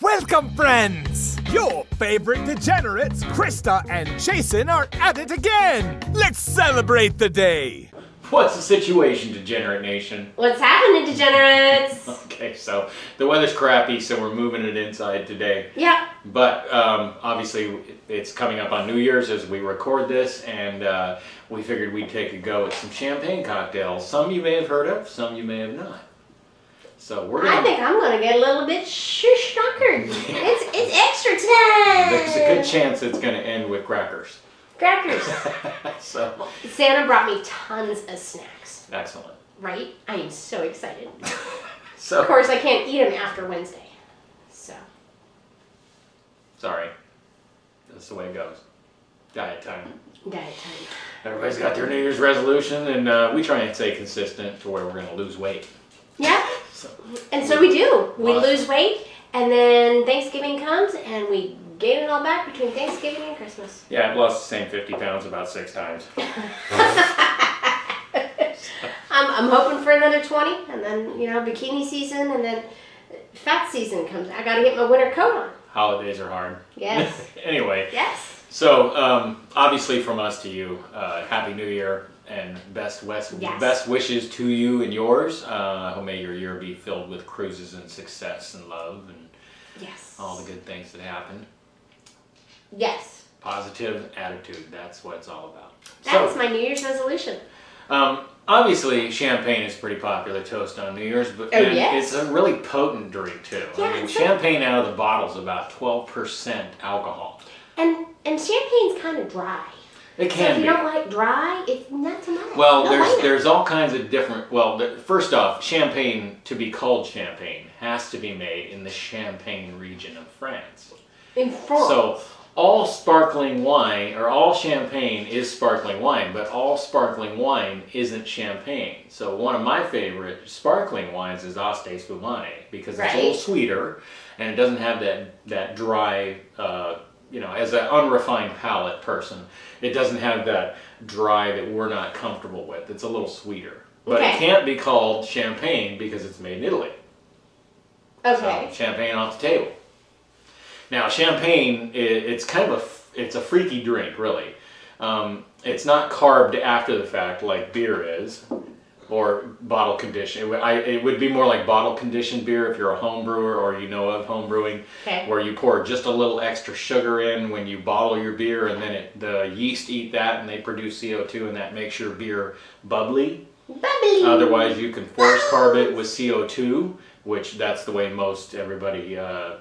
Welcome, friends! Your favorite degenerates, Krista and Jason, are at it again! Let's celebrate the day! What's the situation, Degenerate Nation? What's happening, degenerates? Okay, so the weather's crappy, so we're moving it inside today. Yeah. But obviously, it's coming up on New Year's as we record this, and we figured we'd take a go at some champagne cocktails. Some you may have heard of, some you may have not. So we're gonna... I think I'm gonna get a little bit shush-knockered. it's extra time. There's a good chance it's gonna end with crackers. Crackers. So Santa brought me tons of snacks. excellent. Right? I am so excited. So Of course, I can't eat them after Wednesday. So. sorry, that's the way it goes. Diet time. Diet time. Everybody's got their New Year's resolution, and we try and stay consistent to where we're gonna lose weight. Yeah. So, And so we do. We Awesome. lose weight, and then Thanksgiving comes, and we gain it all back between Thanksgiving and Christmas. yeah, I've lost the same 50 pounds about 6 times. I'm hoping for another 20, and then, bikini season, and then fat season comes. I gotta get my winter coat on. Holidays are hard. Yes. Anyway, Yes. so obviously from us to you, Happy New Year and best wishes to you and yours. May your year be filled with cruises and success and love and Yes. all the good things that happen. Yes. Positive attitude, that's what it's all about. That is my New Year's resolution. Obviously, champagne is pretty popular toast on New Year's, but Oh, yes. it's a really potent drink too. Yeah, I mean, it's champagne out of the bottle is about 12% alcohol. And champagne's kind of dry. It So can if you be. don't like dry, it's not so much. Well, No, there's all kinds of different. Well, first off, champagne to be called champagne has to be made in the Champagne region of France. in France. So all sparkling wine, or all champagne is sparkling wine, but all sparkling wine isn't champagne. So one of my favorite sparkling wines is Asti Spumante because it's a little Right. sweeter and it doesn't have that dry, as an unrefined palate person, it doesn't have that dry that we're not comfortable with. It's a little sweeter. But Okay. it can't be called champagne because it's made in Italy. Okay. So champagne off the table. Now, champagne, it's kind of it's a freaky drink, really. It's not carved after the fact like beer is, or bottle conditioned. It would be more like bottle conditioned beer if you're a home brewer or you know of home brewing, Okay. where you pour just a little extra sugar in when you bottle your beer, and then the yeast eat that and they produce CO2, and that makes your beer bubbly. Bubbly. Otherwise, you can force carb it with CO2, which that's the way most everybody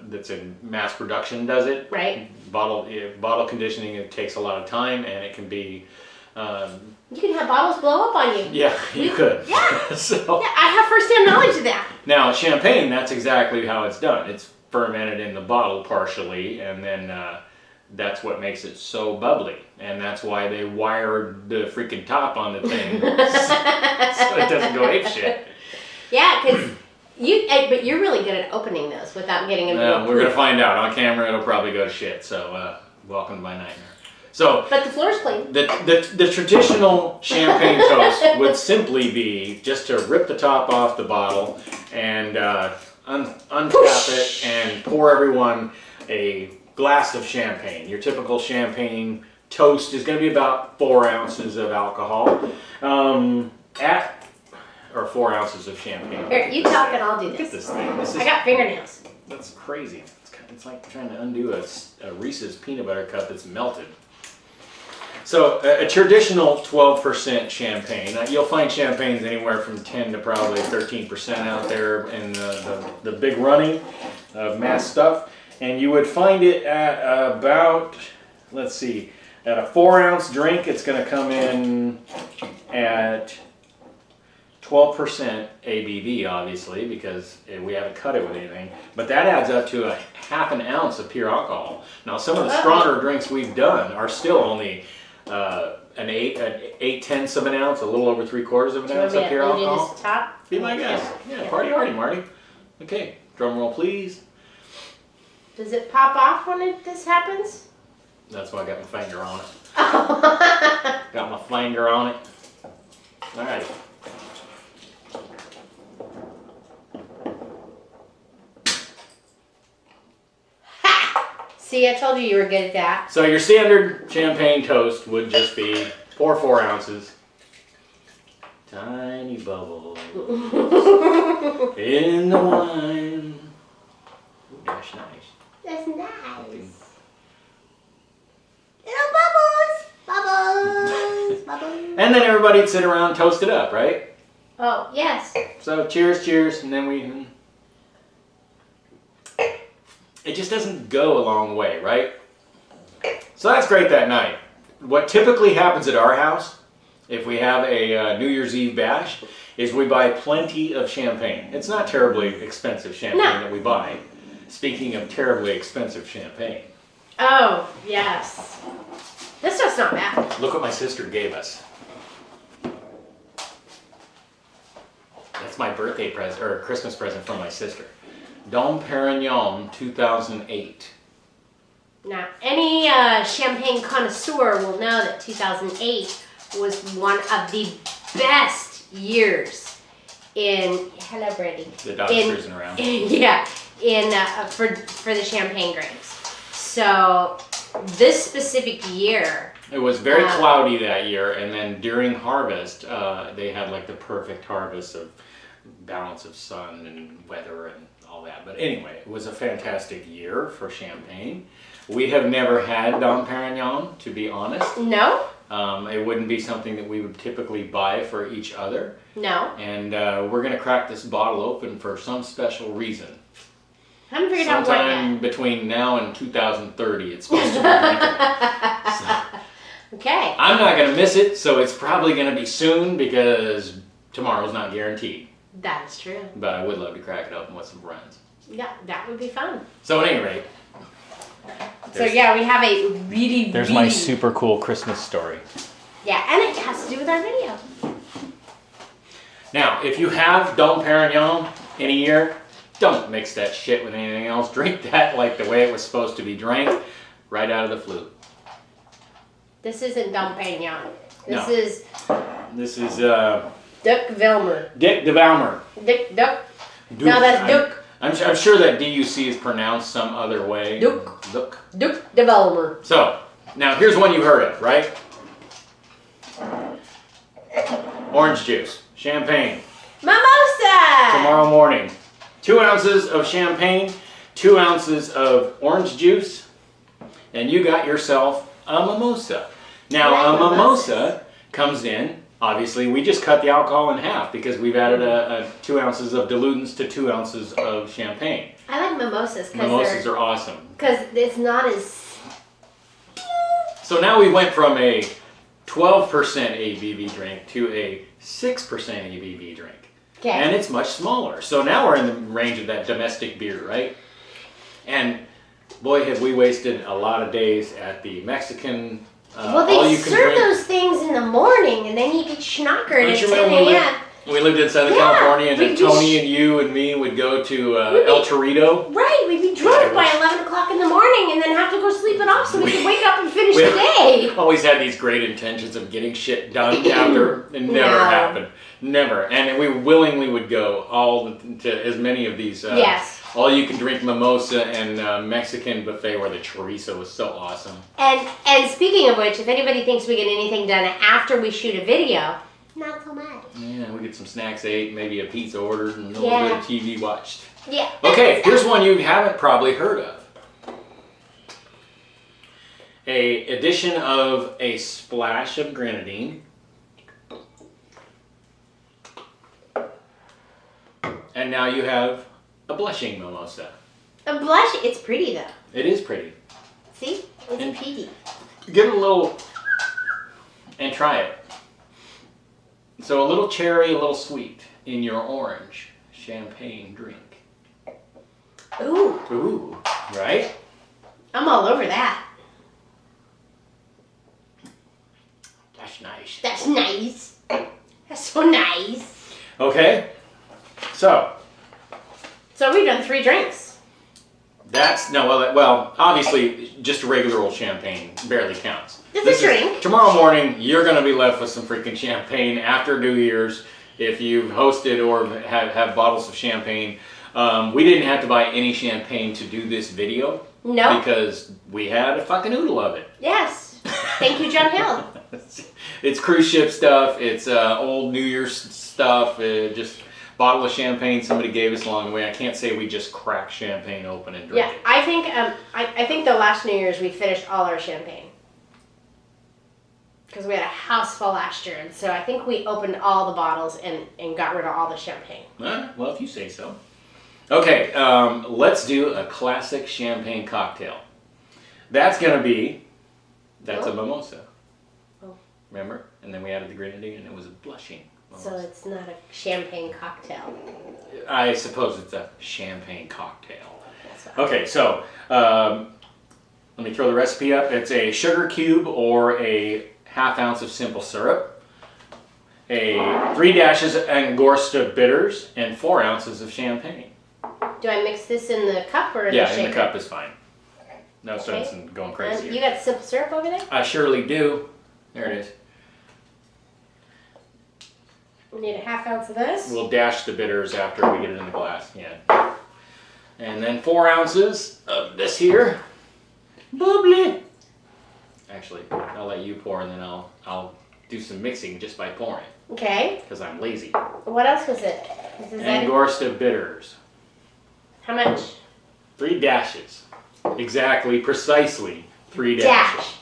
that's in mass production does it. Right. Bottle conditioning, it takes a lot of time, and it can be. You can have bottles blow up on you. Yeah, you could. Yeah. So Yeah, I have first-hand knowledge of that. now champagne, that's exactly how it's done. It's fermented in the bottle partially, and then that's what makes it so bubbly, and that's why they wired the freaking top on the thing so it doesn't go apeshit. Yeah, because but you're really good at opening those without getting them. Well, we're gonna find out on camera. It'll probably go to shit. So welcome to my nightmare. So But the floor's clean. the traditional champagne toast would simply be just to rip the top off the bottle and untap it and pour everyone a glass of champagne. Your typical champagne toast is going to be about 4 ounces of alcohol. Or 4 ounces of champagne. Here, you talk and I'll do Look at this. this thing. I got fingernails. That's crazy. It's like trying to undo a Reese's peanut butter cup that's melted. So a traditional 12% champagne. You'll find champagnes anywhere from 10 to probably 13% out there in the big running of mass stuff. And you would find it at about, let's see, at a 4-ounce drink, it's going to come in at 12% ABV, obviously, because we haven't cut it with anything. But that adds up to a half an ounce of pure alcohol. Now, some of the stronger drinks we've done are still only an 8/10 of an ounce, a little over 3/4 of an ounce of pure alcohol. This top? Be my guest. Yeah, party hardy, Marty. Okay, drum roll, please. Does it pop off when this happens? That's why I got my finger on it. Got my finger on it. All right. See, I told you you were good at that. So your standard champagne toast would just be pour 4 ounces. Tiny bubbles in the wine. Ooh, that's nice. That's nice. Little bubbles, bubbles. And then everybody'd sit around and toast it up, right? Oh, yes. So cheers, cheers, and then we... It just doesn't go a long way, right? So that's great that night. What typically happens at our house, if we have a New Year's Eve bash, is we buy plenty of champagne. It's not terribly expensive champagne that we buy. Speaking of terribly expensive champagne. Oh, yes. This stuff's not bad. Look what my sister gave us. That's my birthday present, or Christmas present from my sister. Dom Perignon 2008. Now, any champagne connoisseur will know that 2008 was one of the best years in... Hello, Brady. The dog's cruising around. Yeah, for the champagne grapes. So, this specific year... It was very cloudy that year, and then during harvest, they had like the perfect harvest of balance of sun and weather and all that. But anyway, it was a fantastic year for champagne. We have never had Dom Perignon, to be honest. No? It wouldn't be something that we would typically buy for each other. No. And we're going to crack this bottle open for some special reason. I haven't figured out what Sometime yet. between now and 2030, it's supposed to be drinkable. So, okay. I'm not going to miss it, so it's probably going to be soon because tomorrow's not guaranteed. That is true. But I would love to crack it open with some friends. Yeah, that would be fun. So at any rate. So yeah, we have a There's my super cool Christmas story. Yeah, and it has to do with our video. Now, if you have Dom Perignon in a year, don't mix that shit with anything else. Drink that like the way it was supposed to be drank, right out of the flute. This isn't Dom Perignon. No. This is Duck Velmer. Dick de Valmer. Duck. No, that's Duck. I'm sure that DUC is pronounced some other way. Duck. Duck. Duck de Velmer. So, now here's one you've heard of, right? Orange juice, champagne. Mimosa! Tomorrow morning. 2 ounces of champagne, 2 ounces of orange juice, and you got yourself a mimosa. Now, a mimosa comes in, obviously, we just cut the alcohol in half because we've added 2 ounces of dilutants to 2 ounces of champagne. I like mimosas Mimosas are awesome. because it's not as... So now we went from a 12% ABV drink to a 6% ABV drink. Okay. And it's much smaller. So now we're in the range of that domestic beer, right? And boy, have we wasted a lot of days at the Mexican well, they serve those things in the morning, and then you get schnockered at 10 a.m. We lived in Southern California, and then Tony and you and me would go to El Torito. Right, we'd be drunk by 11 o'clock in the morning and then have to go sleep it off so we could wake up and finish the day. Always had these great intentions of getting shit done after. It never happened. Never. And we willingly would go to as many of these all you can drink mimosa and Mexican buffet where the chorizo was so awesome. And speaking of which, if anybody thinks we get anything done after we shoot a video, not so much. Yeah, we get some snacks ate, maybe a pizza ordered, and a little bit of TV watched. Yeah. Okay, here's one you haven't probably heard of. A addition of a splash of grenadine. And now you have a blushing mimosa. A blush, it's pretty though. It is pretty. See? It's pretty. Give it a little and try it. So a little cherry, a little sweet in your orange champagne drink. Ooh. Ooh, right? I'm all over that. That's nice. That's nice. That's so nice. Okay, so we've done 3 drinks. Well, obviously, just a regular old champagne barely counts. It's a drink. Tomorrow morning, you're going to be left with some freaking champagne after New Year's. If you've hosted or have bottles of champagne We didn't have to buy any champagne to do this video. No. Because we had a fucking oodle of it. Yes. Thank you, John Hill. It's cruise ship stuff. It's old New Year's stuff. Just bottle of champagne somebody gave us along the way. I can't say we just cracked champagne open and drank Yeah, it. I think the last New Year's we finished all our champagne. Because we had a house full last year, and so I think we opened all the bottles and got rid of all the champagne. All right, well, if you say so. Okay, let's do a classic champagne cocktail. That's a mimosa. Oh. Remember? And then we added the grenadine, and it was a blushing mimosa. So it's not a champagne cocktail. I suppose it's a champagne cocktail. That's what Okay, so let me throw the recipe up. It's a sugar cube or a ½ ounce of simple syrup, 3 dashes of Angostura bitters, and 4 ounces of champagne. Do I mix this in the cup or in the Yeah, shaker? in the cup is fine. No sense in going crazy. You got simple syrup over there? I surely do. There it is. We need a ½ ounce of this. We'll dash the bitters after we get it in the glass. Yeah. And then 4 ounces of this here. Bubbly. Actually, I'll let you pour and then I'll do some mixing just by pouring. Okay. Because I'm lazy. What else was it? Angostura bitters. How much? 3 dashes. Exactly, precisely 3 dashes.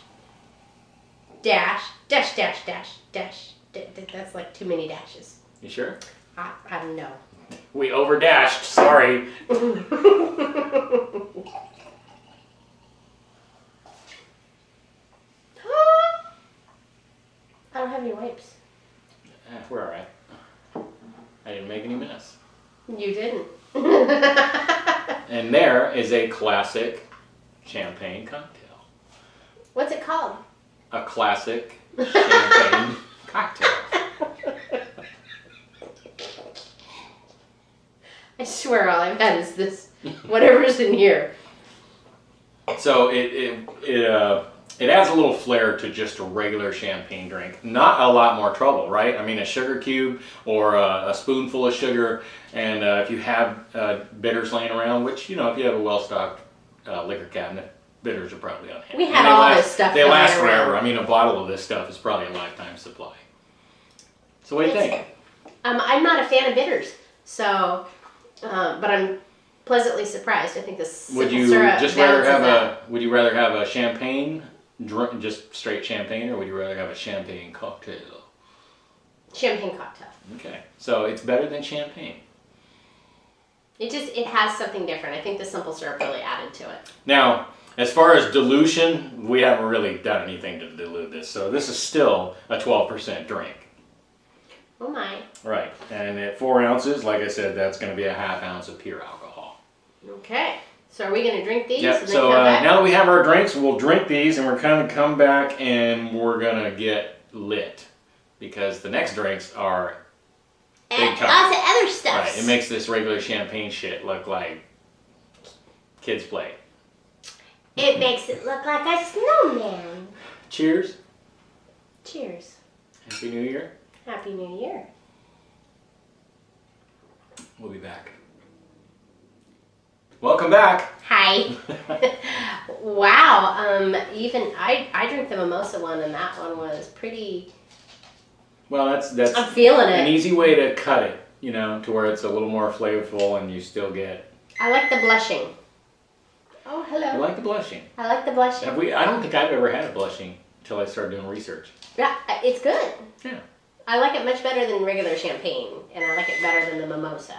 Dash. Dash, dash, dash, dash. That's like too many dashes. You sure? I don't know. We overdashed, sorry. I don't have any wipes. We're alright. I didn't make any mess. You didn't. And there is a classic champagne cocktail. What's it called? A classic champagne cocktail. I swear all I've had is this, whatever's in here. So it adds a little flair to just a regular champagne drink. Not a lot more trouble, right? I mean, a sugar cube or a spoonful of sugar, and if you have bitters laying around, which, you know, if you have a well-stocked liquor cabinet, bitters are probably on hand. We had all this stuff They last lying around. forever. I mean, a bottle of this stuff is probably a lifetime supply. So what do you think? I'm not a fan of bitters, so, but I'm pleasantly surprised. I think this Would you just rather have a champagne, just straight champagne, or would you rather have a champagne cocktail? Champagne cocktail. Okay, so it's better than champagne. It has something different. I think the simple syrup really added to it. Now, as far as dilution, we haven't really done anything to dilute this, so this is still a 12% drink. Oh my. Right, and at 4 ounces, like I said, that's going to be a ½ ounce of pure alcohol. Okay, so are we going to drink these? Yep, and then so come back? now that we have our drinks, we'll drink these and we're going to come back and we're going to get lit. Because the next drinks are big And time. lots of other stuff. Right, it makes this regular champagne shit look like kids play. It makes it look like a snowman. Cheers. Cheers. Happy New Year. Happy New Year. We'll be back. Welcome back. Hi. Wow. Even I drink the mimosa one, and that one was pretty. Well, that's I'm feeling an it. easy way to cut it, you know, to where it's a little more flavorful and you still get. I like the blushing. Oh, hello. You like the blushing? I like the blushing. Have we? I don't think I've ever had a blushing until I started doing research. Yeah, it's good. Yeah. I like it much better than regular champagne, and I like it better than the mimosa.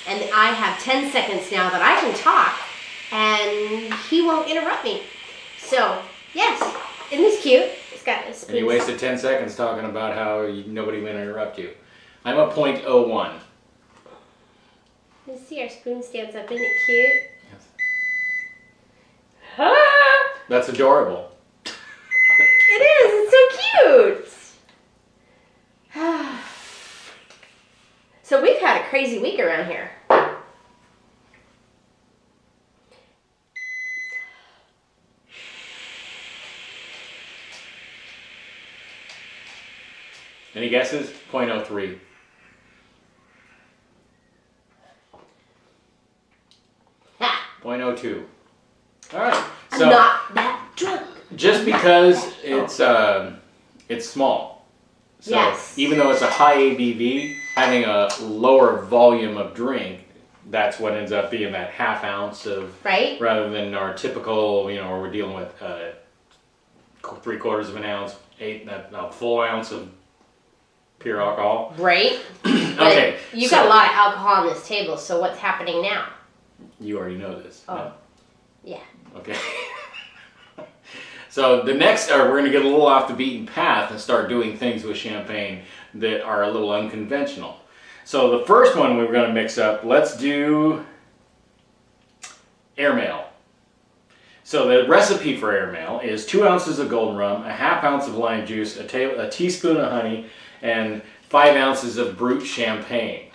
And I have 10 seconds now that I can talk, and he won't interrupt me. So, yes, isn't this cute? It's got a spoon. And you wasted 10 seconds talking about how nobody will interrupt you. I'm a .01. You see our spoon stands up. Isn't it cute? Yes. Ah, That's adorable. it is. It's so cute. So we've had a crazy week around here. Any guesses? .03. too. All right. I'm So not that drunk. just because it's small. So Yes. even though it's a high ABV, having a lower volume of drink, that's what ends up being that half ounce of, Right? rather than our typical, where we're dealing with 3/4 of an ounce, a full ounce of pure alcohol. Right? Okay. But you got a lot of alcohol on this table, so what's happening now? You already know this. Oh. No? Yeah. Okay. So the next, we're going to get a little off the beaten path and start doing things with champagne that are a little unconventional. So the first one we're going to mix up, let's do airmail. So the recipe for airmail is 2 ounces of golden rum, a half ounce of lime juice, a teaspoon of honey, and 5 ounces of brut champagne.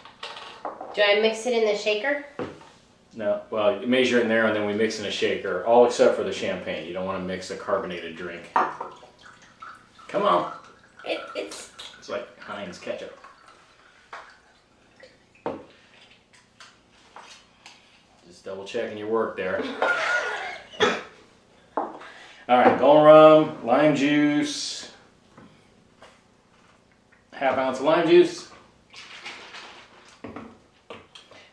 Do I mix it in the shaker? No, well, you measure it in there and then we mix in a shaker, all except for the champagne. You don't want to mix a carbonated drink. Come on. It's like Heinz ketchup. Just double checking your work there. All right, golden rum, lime juice, half ounce of lime juice,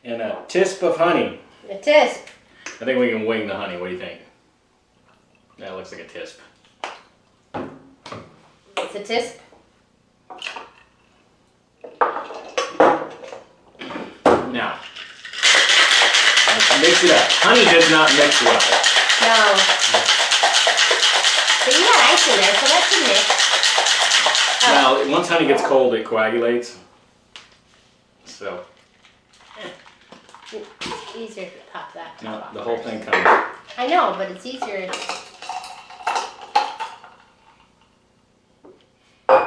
and a tisp of honey. a tisp. I think we can wing the honey. What do you think? That looks like a tisp. It's a tisp. Now, let's mix it up. Honey does not mix well. No. But you had ice in there, so that's a mix. Oh. Now, once honey gets cold, it coagulates. So, It's easier to pop that top no, off the whole first. thing comes. I know, but it's easier.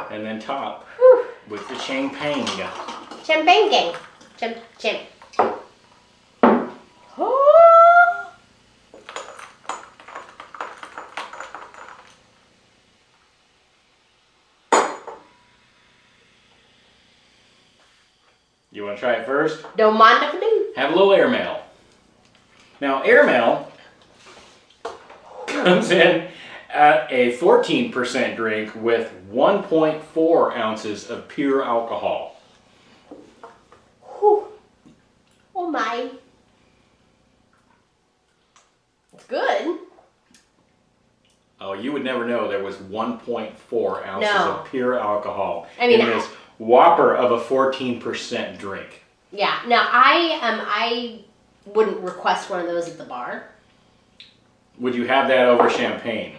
And then top Whew. with the champagne. Champagne gang. Champ. You want to try it first? Don't mind if I do. Have a little airmail. Now, airmail comes in at a 14% drink with 1.4 ounces of pure alcohol. Whew. Oh my. It's good. Oh, you would never know there was 1.4 ounces No. of pure alcohol I mean, in this whopper of a 14% drink. Yeah. Now I wouldn't request one of those at the bar. Would you have that over champagne?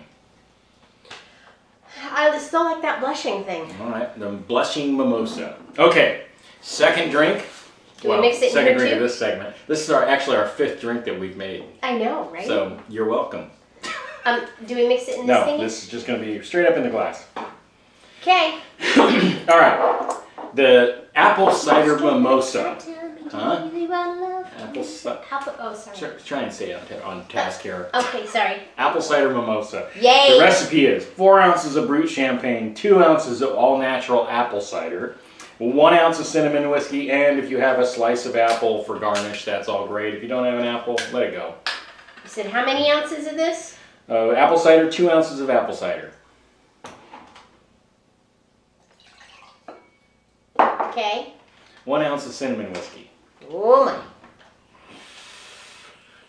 I still like that blushing thing. All right, the blushing mimosa. Okay, second drink. Do we mix it in second here drink too? of this segment. This is actually our 5th drink that we've made. I know, right? So you're welcome. Do we mix it in this No, thingy? this is just going to be straight up in the glass. Okay. All right, the apple cider mimosa. Huh? Apple cider. Oh, sorry. Try and stay on task here. Okay, sorry. Apple cider mimosa. Yay! The recipe is 4 ounces of brut champagne, 2 ounces of all-natural apple cider, 1 ounce of cinnamon whiskey, and if you have a slice of apple for garnish, that's all great. If you don't have an apple, let it go. You said how many ounces of this? Apple cider, 2 ounces of apple cider. Okay. 1 ounce of cinnamon whiskey. Oh my.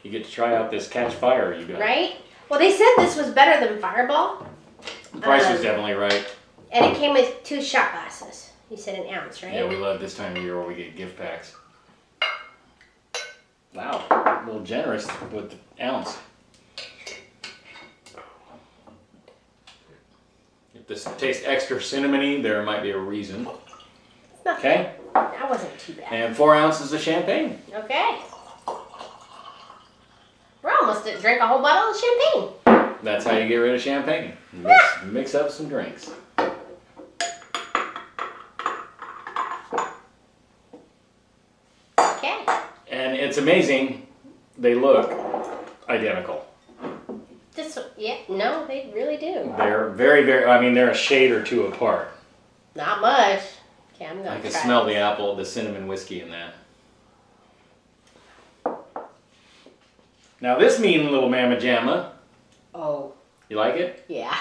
You get to try out this catch fire you got. Right? Well, they said this was better than Fireball. The price was definitely right. And it came with 2 shot glasses. You said an ounce, right? Yeah, we love this time of year where we get gift packs. Wow, a little generous with the ounce. If this tastes extra cinnamony, there might be a reason. It's not Okay? That wasn't too bad. And 4 ounces of champagne. Okay. We're almost to drink a whole bottle of champagne. That's how you get rid of champagne. Mix up some drinks. Okay. And it's amazing, they look identical. Yeah, no, they really do. They're very, they're a shade or two apart. Not much. Okay, I'm gonna I can try smell this. the apple, the cinnamon whiskey in that. Now this mean little mamma jamma, Oh, you like it? yeah.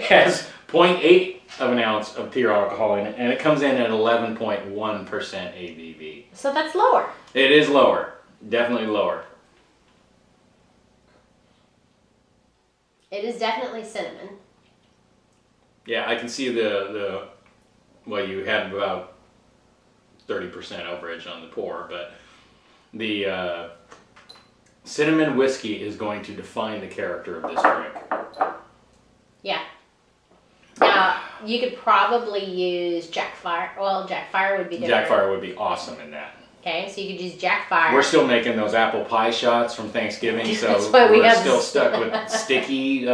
Has 0.8 of an ounce of pure alcohol in it, and it comes in at 11.1% ABV. So that's lower. It is lower, definitely lower. It is definitely cinnamon. Yeah, I can see well, you had about 30% overage on the pour, but the cinnamon whiskey is going to define the character of this drink. Yeah. Now, you could probably use Jack Fire. Well, Jack Fire would be different. Jack Fire would be awesome in that. Okay, so you could use Jack Fire. We're still making those apple pie shots from Thanksgiving, so That's why we're still stuck with sticky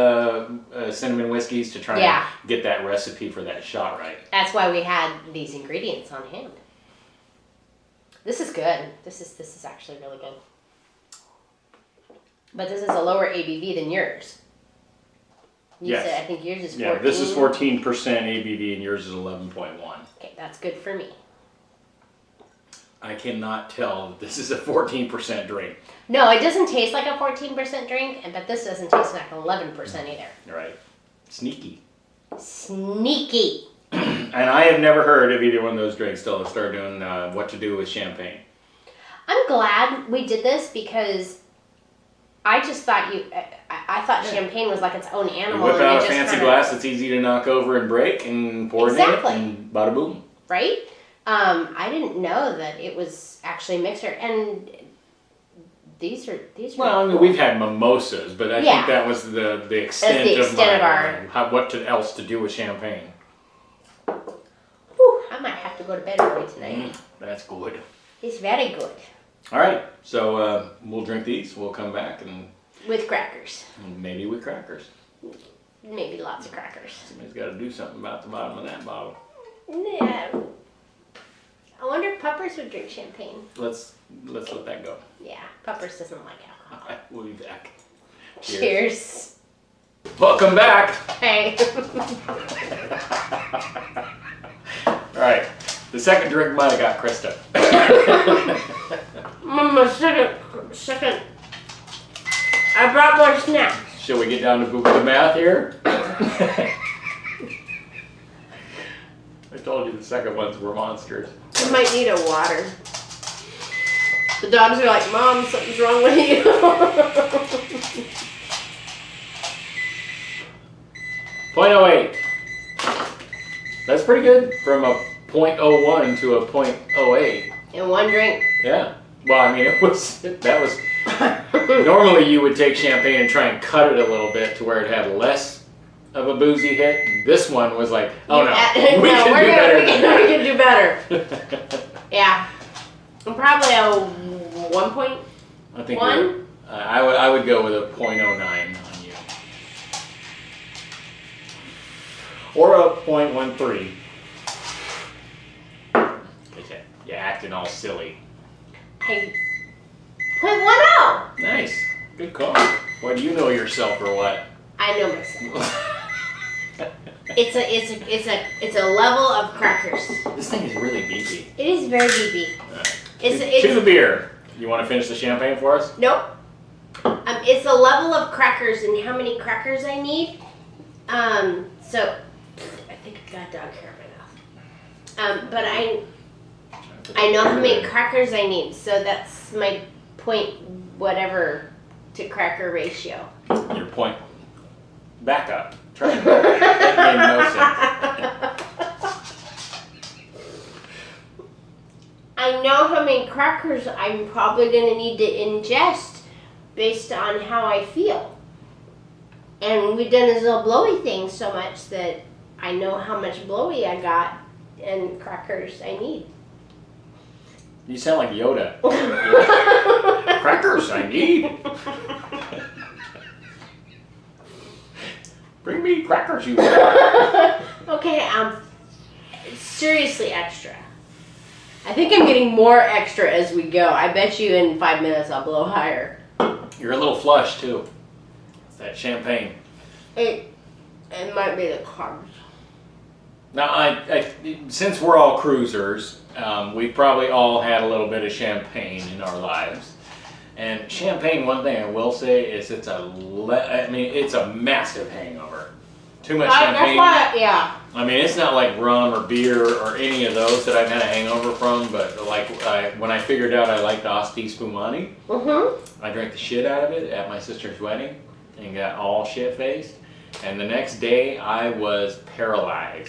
cinnamon whiskeys to try and get that recipe for that shot right. That's why we had these ingredients on hand. This is good. This is actually really good. But this is a lower ABV than yours. You Yes. said, I think yours is 14. Yeah, this is 14% ABV and yours is 11.1. Okay, that's good for me. I cannot tell that this is a 14% drink. No, it doesn't taste like a 14% drink, but this doesn't taste like 11% either. Right. Sneaky. Sneaky. And I have never heard of either one of those drinks till I started doing what to do with champagne. I'm glad we did this because I just thought I thought champagne was like its own You animal. whip and out you a just fancy kinda, glass that's easy to knock over and break and pour Exactly. it in and bada boom. Right? I didn't know that it was actually mixer, and these are Well, I mean, we've had mimosas, but I think that was the extent, of our what else to do with champagne. Whew, I might have to go to bed early tonight. That's good. It's very good All right, so we'll drink these. We'll come back and with crackers. maybe with crackers. Maybe lots of crackers. Somebody's got to do something about the bottom of that bottle. Yeah. I wonder if Puppers would drink champagne. Let's let that go. Yeah, Puppers doesn't like alcohol. We'll be back. Cheers. Welcome back. Hey. All right, the second drink might have got Krista. Mama, second. I brought more snacks. Shall we get down to the math here? I told you the second ones were monsters. I might need a water. The dogs are like, Mom, something's wrong with you. 0.08. That's pretty good from a 0.01 to a 0.08. In one drink. Yeah. Well, I mean, that was normally you would take champagne and try and cut it a little bit to where it had less of a boozy hit. This one was like, oh no, we can do better. Yeah. I'm probably a 1.1. I think I would go with a 0.09 on you. Or a 0.13. You're acting all silly. Hey, 0.10. Nice. Good call. What do you know yourself or what? I know myself. It's a level of crackers. This thing is really beefy. It is very beefy. Right. To the beer. You want to finish the champagne for us? Nope. It's a level of crackers and how many crackers I need. So I think I got dog hair in my mouth. But I know how many crackers I need, so that's my point whatever to cracker ratio. Your point. Back up. Try it. That made no sense. I know how many crackers I'm probably going to need to ingest based on how I feel. And we've done this little blowy thing so much that I know how much blowy I got and crackers I need. You sound like Yoda. Crackers I need. Bring me crackers, you. Okay, seriously extra. I think I'm getting more extra as we go. I bet you in 5 minutes I'll blow higher. You're a little flush too. It's that champagne. It might be the carbs. Now, since we're all cruisers, we've probably all had a little bit of champagne in our lives. And champagne, one thing I will say is it's it's a massive hangover. Too much champagne. That's why, yeah. I mean, it's not like rum or beer or any of those that I've had a hangover from, but like when I figured out I liked Asti Spumani, I drank the shit out of it at my sister's wedding and got all shit-faced. And the next day, I was paralyzed.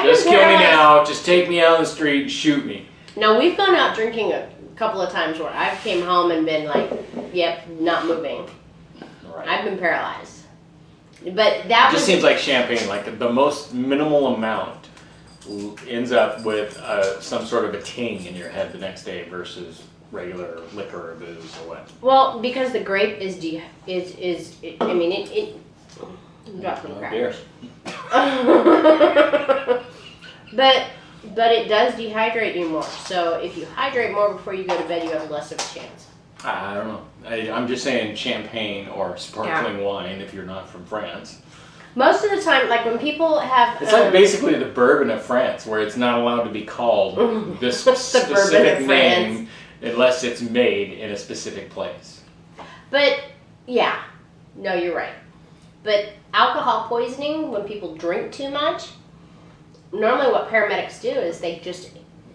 Just kill me now. Just take me out on the street and shoot me. No, we've gone out drinking a couple of times where I've came home and been like, yep, not moving. Right. I've been paralyzed. But that just seems like champagne, like the most minimal amount ends up with some sort of a ting in your head the next day versus regular liquor or booze or what. Well, because the grape is I mean it drop some crackers. But it does dehydrate you more. So if you hydrate more before you go to bed, you have less of a chance. I don't know. I'm just saying champagne or sparkling wine if you're not from France. Most of the time, like when people have... It's like basically the bourbon of France, where it's not allowed to be called this specific name unless it's made in a specific place. But, yeah. No, you're right. But alcohol poisoning, when people drink too much, normally what paramedics do is they just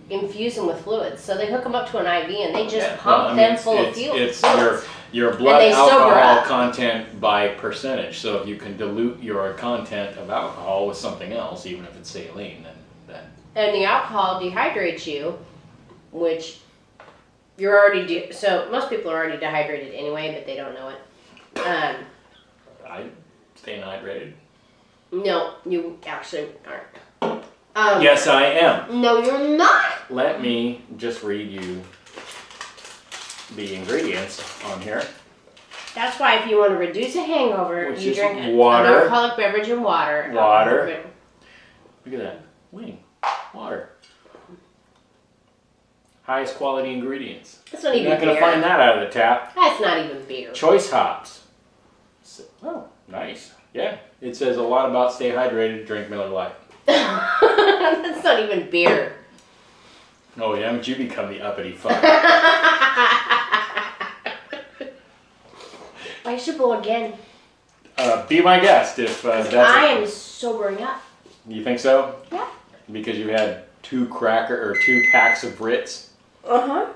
infuse them with fluids. So they hook them up to an IV and they just pump them full of fluids. It's your blood alcohol content by percentage. So if you can dilute your content of alcohol with something else, even if it's saline, then... And the alcohol dehydrates you, which you're already... So most people are already dehydrated anyway, but they don't know it. I'm staying hydrated. No, you actually aren't. Yes, I am. No, you're not. Let me just read you the ingredients on here. That's why if you want to reduce a hangover, you drink water, an alcoholic beverage and water. Water. Look at that. Wing. Water. Highest quality ingredients. That's not even You're not going to find that out of the tap. That's not even beer. Choice hops. Oh, nice. Yeah. It says a lot about stay hydrated, drink Miller Lite. That's not even beer. Oh, yeah? But you become the uppity fuck. I should go again. Be my guest if that's... I am sobering up. You think so? Yeah. Because you had 2 packs of Ritz? Uh-huh.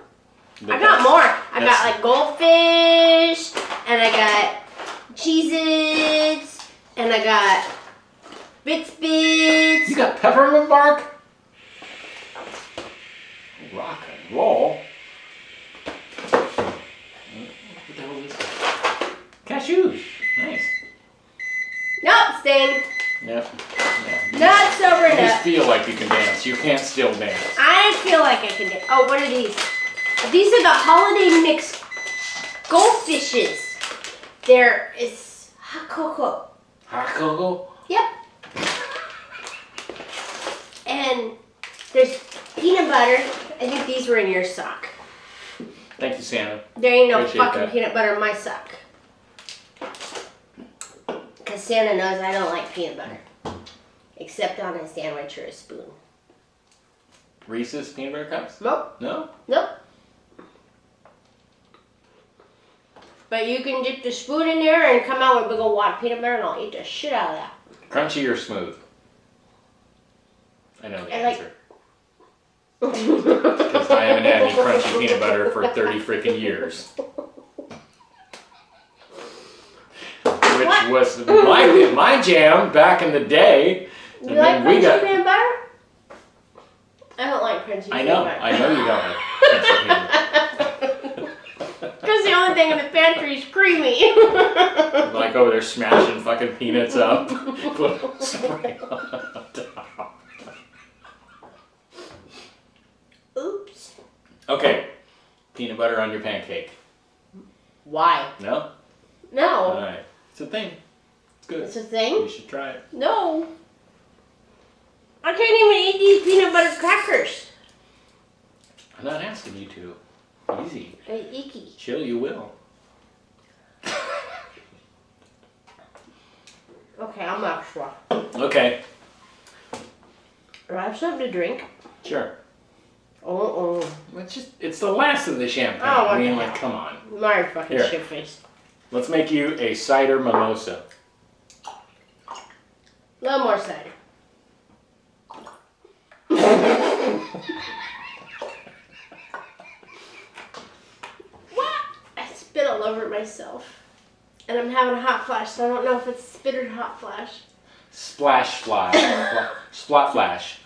I got more. I got like goldfish, and I got Cheez-Its, and I got Bits. You got peppermint bark? Rock and roll. What the hell is this? Cashews. Nice. Nope, staying. Yep. Yeah. Not sober You enough. just feel like you can dance. You can't still dance. I feel like I can dance. Oh, what are these? These are the holiday mix goldfishes. It's hot cocoa. Hot cocoa? Yep. And there's peanut butter. I think these were in your sock. Thank you, Santa. There ain't no Appreciate fucking that. peanut butter in my sock. Because Santa knows I don't like peanut butter. Except on a sandwich or a spoon. Reese's peanut butter cups? Nope. No? Nope. But you can dip the spoon in there and come out with a big old wad of peanut butter and I'll eat the shit out of that. Crunchy or smooth? I know the answer. Because I haven't had any crunchy peanut butter for 30 freaking years. Which was my jam back in the day. You like crunchy peanut butter? I don't like crunchy I peanut know. butter. I know you don't like crunchy peanut butter. Because the only thing in the pantry is creamy. Like over there smashing fucking peanuts up. Spray on top. Oops. Okay. Peanut butter on your pancake. Why? No? No. Alright. It's a thing. It's good. It's a thing? You should try it. No. I can't even eat these peanut butter crackers. I'm not asking you to. Easy. They're icky. Chill, you will. Okay, I'm extra. Okay. Do I have something to drink? Sure. It's the last of the champagne. Oh, what I mean, the like, hell? come on. My fucking Here. shit face. Let's make you a cider mimosa. A little more cider. What? I spit all over myself. And I'm having a hot flash, so I don't know if it's spit or hot flash. Splash flash. Splat flash.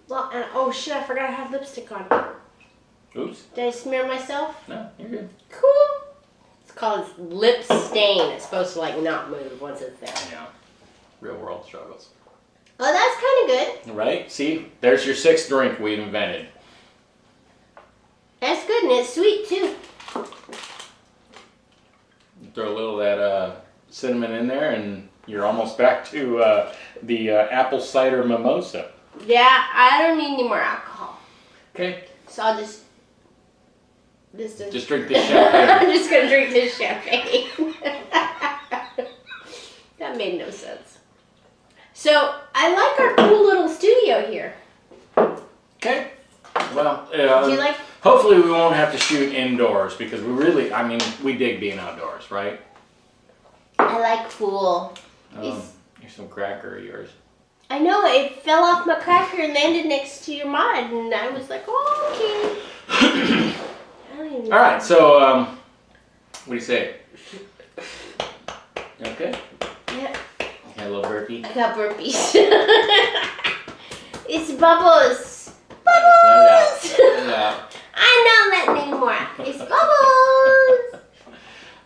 Well, and oh shit, I forgot I have lipstick on. Oops. Did I smear myself? No, you're good. Cool. It's called lip stain. It's supposed to like not move once it's there. Yeah. Real world struggles. Oh, that's kind of good. Right? See? There's your 6th drink we've invented. That's good, and it's sweet too. Throw a little of that cinnamon in there, and you're almost back to the apple cider mimosa. Yeah, I don't need any more alcohol. Okay. So I'll just Just drink this champagne. I'm just gonna drink this champagne. That made no sense. So I like our cool little studio here. Okay. Well, Do you like? hopefully we won't have to shoot indoors because we dig being outdoors, right? I like cool. Here's some cracker of yours. I know it fell off my cracker and landed next to your mod, and I was like, oh, okay. I don't even know. All right, so what do you say? Okay. Yeah. Okay, a little burpee. I got burpees. It's Bubbles. Let it out. I'm not letting anymore. It's Bubbles.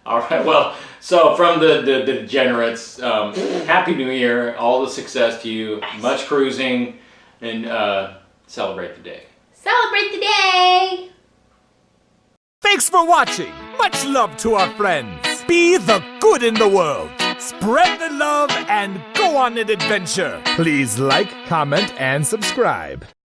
All right. Well, so from the Degenerates, Happy New Year. All the success to you. Much cruising, and celebrate the day. Celebrate the day. Thanks for watching. Much love to our friends. Be the good in the world. Spread the love and go on an adventure. Please like, comment, and subscribe.